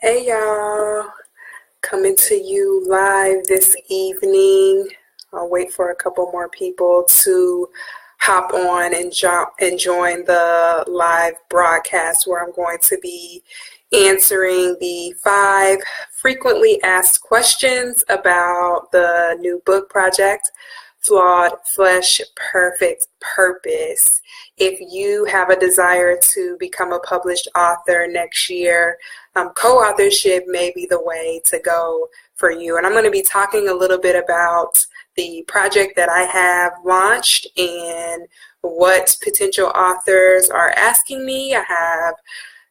Hey y'all, coming to you live this evening. I'll wait for a couple more people to hop on and join the live broadcast where I'm going to be answering the 5 frequently asked questions about the new book project, Flawed Flesh, Perfect Purpose. If you have a desire to become a published author next year, co-authorship may be the way to go for you. And I'm going to be talking a little bit about the project that I have launched and what potential authors are asking me. I have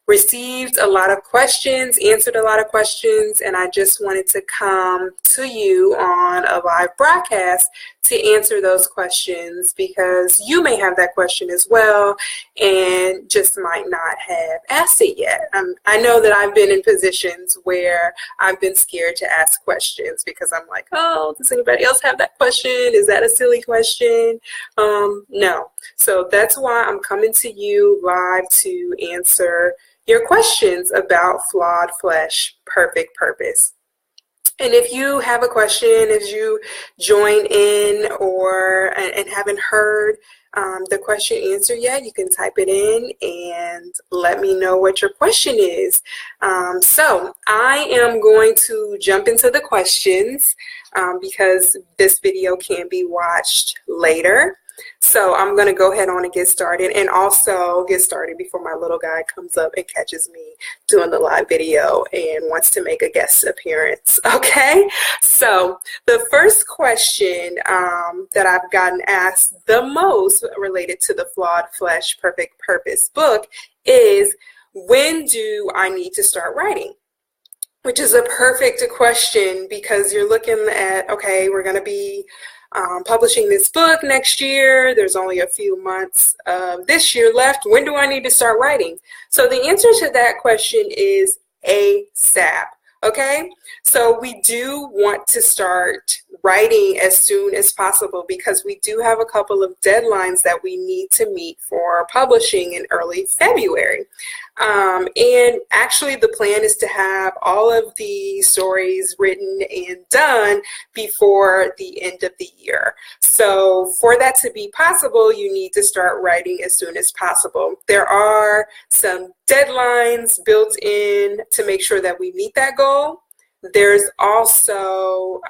received a lot of questions, answered a lot of questions, and I just wanted to come to you on a live broadcast to answer those questions because you may have that question as well and just might not have asked it yet. I know that I've been in positions where I've been scared to ask questions because I'm like, oh, does anybody else have that question? Is that a silly question? No. So that's why I'm coming to you live to answer your questions about Flawed Flesh, Perfect Purpose. And if you have a question as you join in and haven't heard the question answered yet, you can type it in and let me know what your question is. So I am going to jump into the questions because this video can be watched later. So I'm going to go ahead on and get started, and also get started before my little guy comes up and catches me doing the live video and wants to make a guest appearance. Okay, so the first question that I've gotten asked the most related to the Flawed Flesh, Perfect Purpose book is, when do I need to start writing? Which is a perfect question because you're looking at, okay, we're going to be publishing this book next year. There's only a few months of this year left. When do I need to start writing? So the answer to that question is ASAP. Okay, so we do want to start writing as soon as possible because we do have a couple of deadlines that we need to meet for publishing in early February. And actually the plan is to have all of the stories written and done before the end of the year. So for that to be possible, you need to start writing as soon as possible. There are some deadlines built in to make sure that we meet that goal. There's also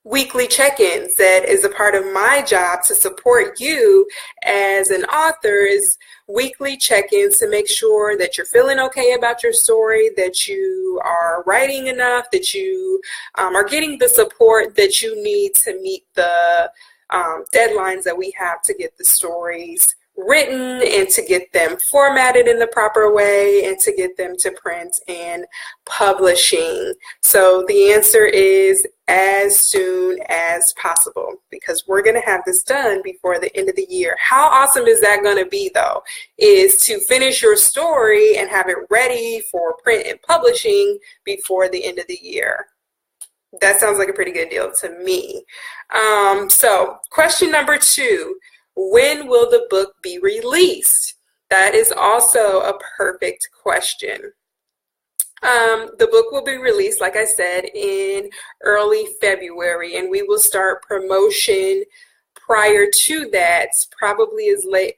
weekly check-ins that is a part of my job to support you as an author, is weekly check-ins to make sure that you're feeling okay about your story, that you are writing enough, that you are getting the support that you need to meet the deadlines that we have to get the stories written and to get them formatted in the proper way and to get them to print and publishing. So the answer is as soon as possible because we're going to have this done before the end of the year. How awesome is that going to be though, is to finish your story and have it ready for print and publishing before the end of the year. That sounds like a pretty good deal to me. So question number 2, when will the book be released? That is also a perfect question. The book will be released, like I said, in early February, and we will start promotion prior to that, probably as late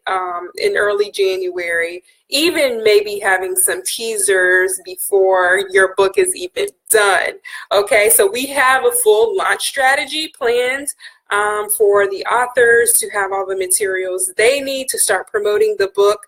in early January, even maybe having some teasers before your book is even done. Okay, so we have a full launch strategy planned for the authors to have all the materials they need to start promoting the book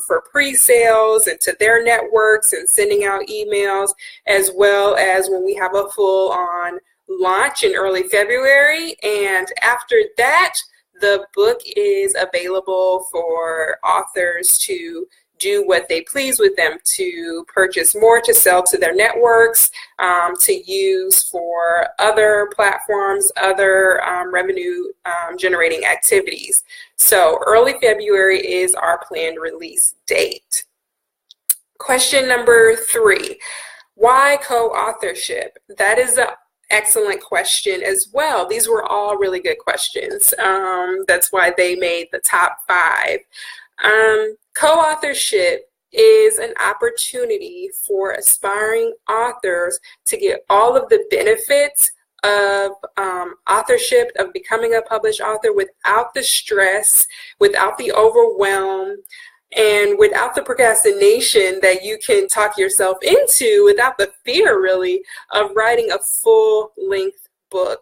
for pre-sales and to their networks and sending out emails, as well as when we have a full-on launch in early February. And after that, the book is available for authors to do what they please with them, to purchase more, to sell to their networks, to use for other platforms, other revenue generating activities. So early February is our planned release date. Question number 3, why co-authorship? That is an excellent question as well. These were all really good questions. That's why they made the top 5. Co-authorship is an opportunity for aspiring authors to get all of the benefits of authorship, of becoming a published author without the stress, without the overwhelm, and without the procrastination that you can talk yourself into, without the fear really of writing a full-length book.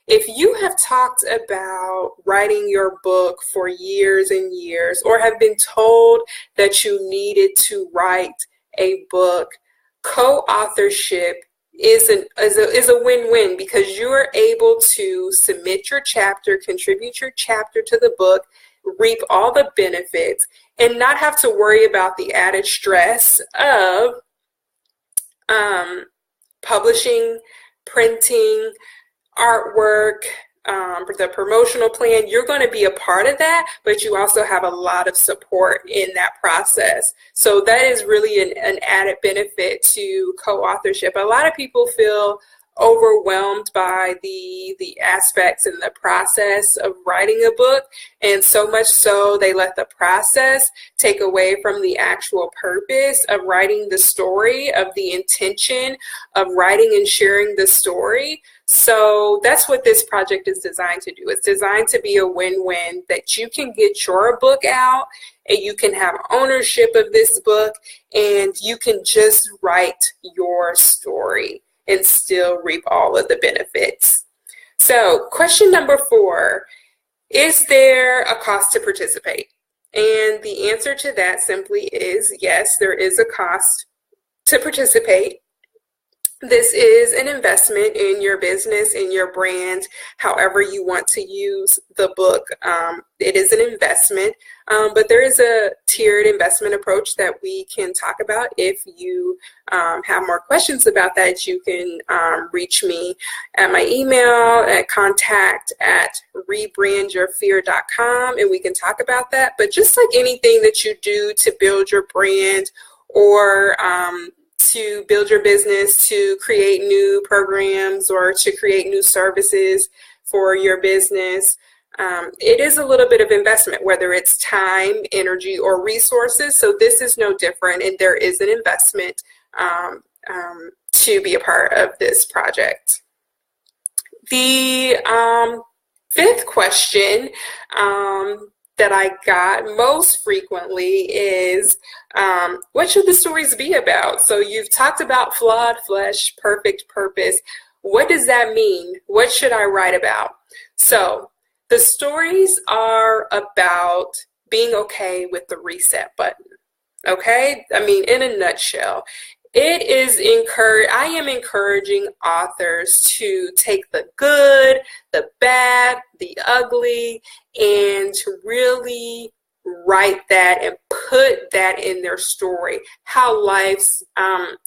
If you have talked about writing your book for years and years, or have been told that you needed to write a book, co-authorship is a win-win, because you are able to submit your chapter, contribute your chapter to the book, reap all the benefits, and not have to worry about the added stress of publishing, printing, artwork, the promotional plan. You're going to be a part of that, but you also have a lot of support in that process. So that is really an added benefit to co-authorship. A lot of people feel overwhelmed by the aspects and the process of writing a book, and so much so they let the process take away from the actual purpose of writing the story, of the intention of writing and sharing the story. So that's what this project is designed to do. It's designed to be a win-win, that you can get your book out and you can have ownership of this book, and you can just write your story and still reap all of the benefits. So question number 4, is there a cost to participate? And the answer to that simply is yes, there is a cost to participate. This is an investment in your business, in your brand, however you want to use the book. It is an investment, but there is a tiered investment approach that we can talk about. If you have more questions about that, you can reach me at my email at contact@rebrandyourfear.com, and we can talk about that. But just like anything that you do to build your brand, or to build your business, to create new programs, or to create new services for your business, it is a little bit of investment, whether it's time, energy, or resources. So this is no different, and there is an investment to be a part of this project. The 5th question that I got most frequently is, what should the stories be about? So you've talked about flawed flesh, perfect purpose. What does that mean? What should I write about? So the stories are about being okay with the reset button. Okay? I mean, in a nutshell, I am encouraging authors to take the good, the bad, the ugly, and to really write that and put that in their story. How life's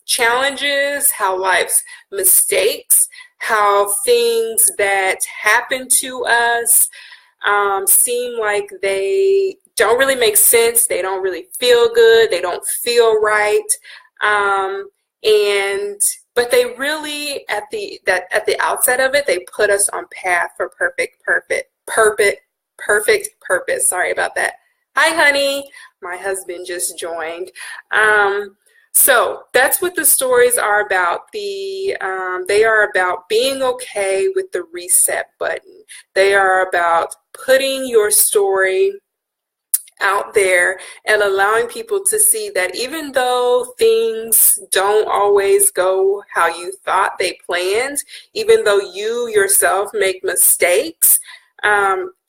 challenges, how life's mistakes, how things that happen to us seem like they don't really make sense, they don't really feel good, they don't feel right. But they really, at the outset of it, they put us on path for perfect purpose. Sorry about that. Hi, honey. My husband just joined. So that's what the stories are about. They are about being okay with the reset button. They are about putting your story out there and allowing people to see that even though things don't always go how you thought they planned, even though you yourself make mistakes,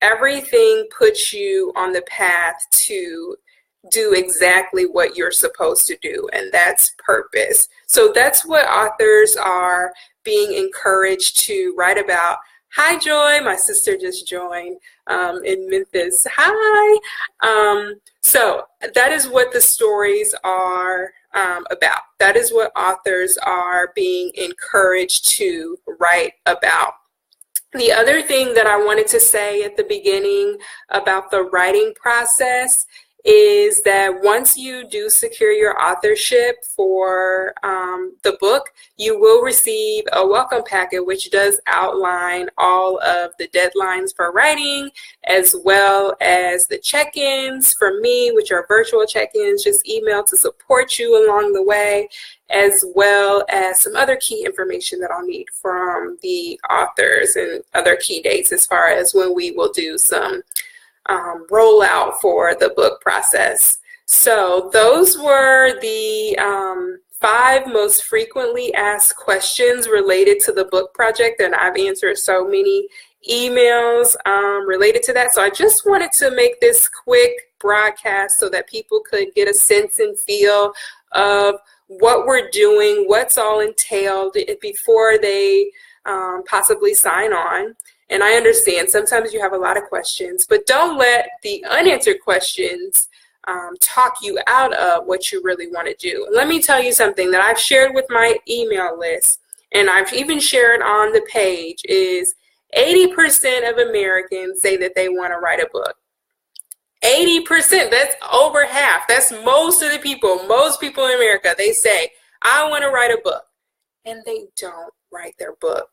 everything puts you on the path to do exactly what you're supposed to do, and that's purpose. So that's what authors are being encouraged to write about. Hi, Joy. My sister just joined in Memphis. Hi. So that is what the stories are about. That is what authors are being encouraged to write about. The other thing that I wanted to say at the beginning about the writing process is that once you do secure your authorship for the book, you will receive a welcome packet, which does outline all of the deadlines for writing, as well as the check-ins from me, which are virtual check-ins, just email to support you along the way, as well as some other key information that I'll need from the authors and other key dates as far as when we will do some rollout for the book process. So those were the 5 most frequently asked questions related to the book project, and I've answered so many emails related to that. So I just wanted to make this quick broadcast so that people could get a sense and feel of what we're doing, what's all entailed before they possibly sign on. And I understand sometimes you have a lot of questions, but don't let the unanswered questions talk you out of what you really want to do. Let me tell you something that I've shared with my email list, and I've even shared on the page, is 80% of Americans say that they want to write a book. 80%, that's over half. That's most of the people, most people in America, they say, I want to write a book. And they don't write their book.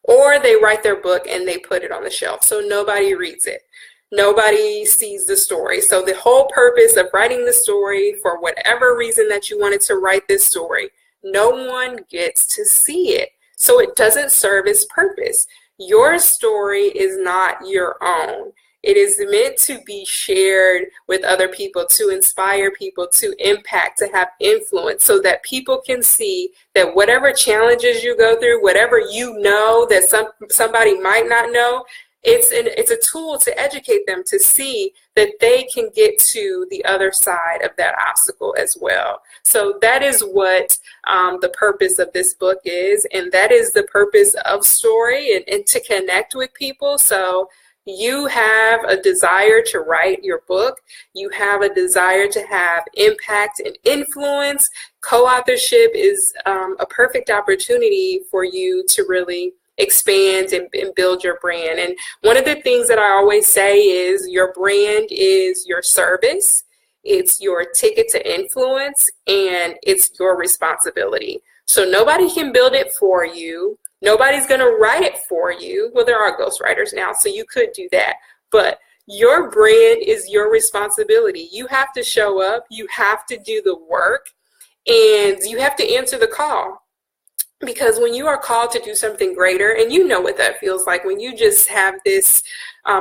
Or they write their book and they put it on the shelf, so nobody reads it. Nobody sees the story. So the whole purpose of writing the story, for whatever reason that you wanted to write this story, no one gets to see it. So it doesn't serve its purpose. Your story is not your own. It is meant to be shared with other people, to inspire people, to impact, to have influence, so that people can see that whatever challenges you go through, whatever you know that somebody might not know, it's a tool to educate them to see that they can get to the other side of that obstacle as well. So that is what the purpose of this book is, and that is the purpose of story, and to connect with people. So you have a desire to write your book. You have a desire to have impact and influence. Co-authorship is a perfect opportunity for you to really expand and build your brand. And one of the things that I always say is your brand is your service, it's your ticket to influence, and it's your responsibility. So nobody can build it for you. Nobody's going to write it for you. Well, there are ghostwriters now, so you could do that. But your brand is your responsibility. You have to show up. You have to do the work. And you have to answer the call. Because when you are called to do something greater, and you know what that feels like, when you just have this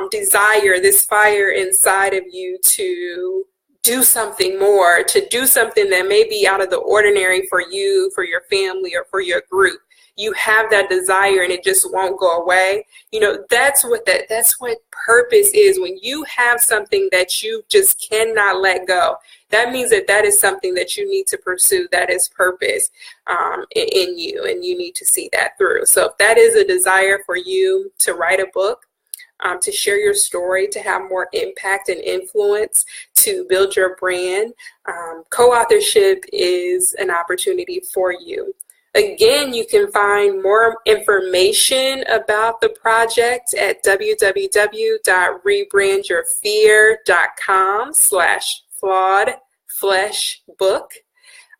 desire, this fire inside of you to do something more, to do something that may be out of the ordinary for you, for your family, or for your group. You have that desire and it just won't go away. You know, that's what purpose is. When you have something that you just cannot let go, that means that is something that you need to pursue. That is purpose in you, and you need to see that through. So if that is a desire for you to write a book, to share your story, to have more impact and influence, to build your brand, co-authorship is an opportunity for you. Again, you can find more information about the project at www.rebrandyourfear.com/flawedfleshbook.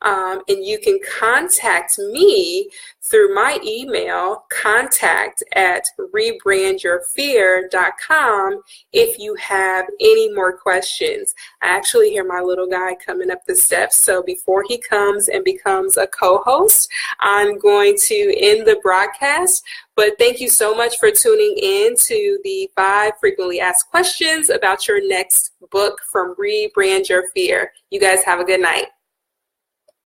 And you can contact me through my email, contact@rebrandyourfear.com, if you have any more questions. I actually hear my little guy coming up the steps, so before he comes and becomes a co-host, I'm going to end the broadcast. But thank you so much for tuning in to the 5 frequently asked questions about your next book from Rebrand Your Fear. You guys have a good night.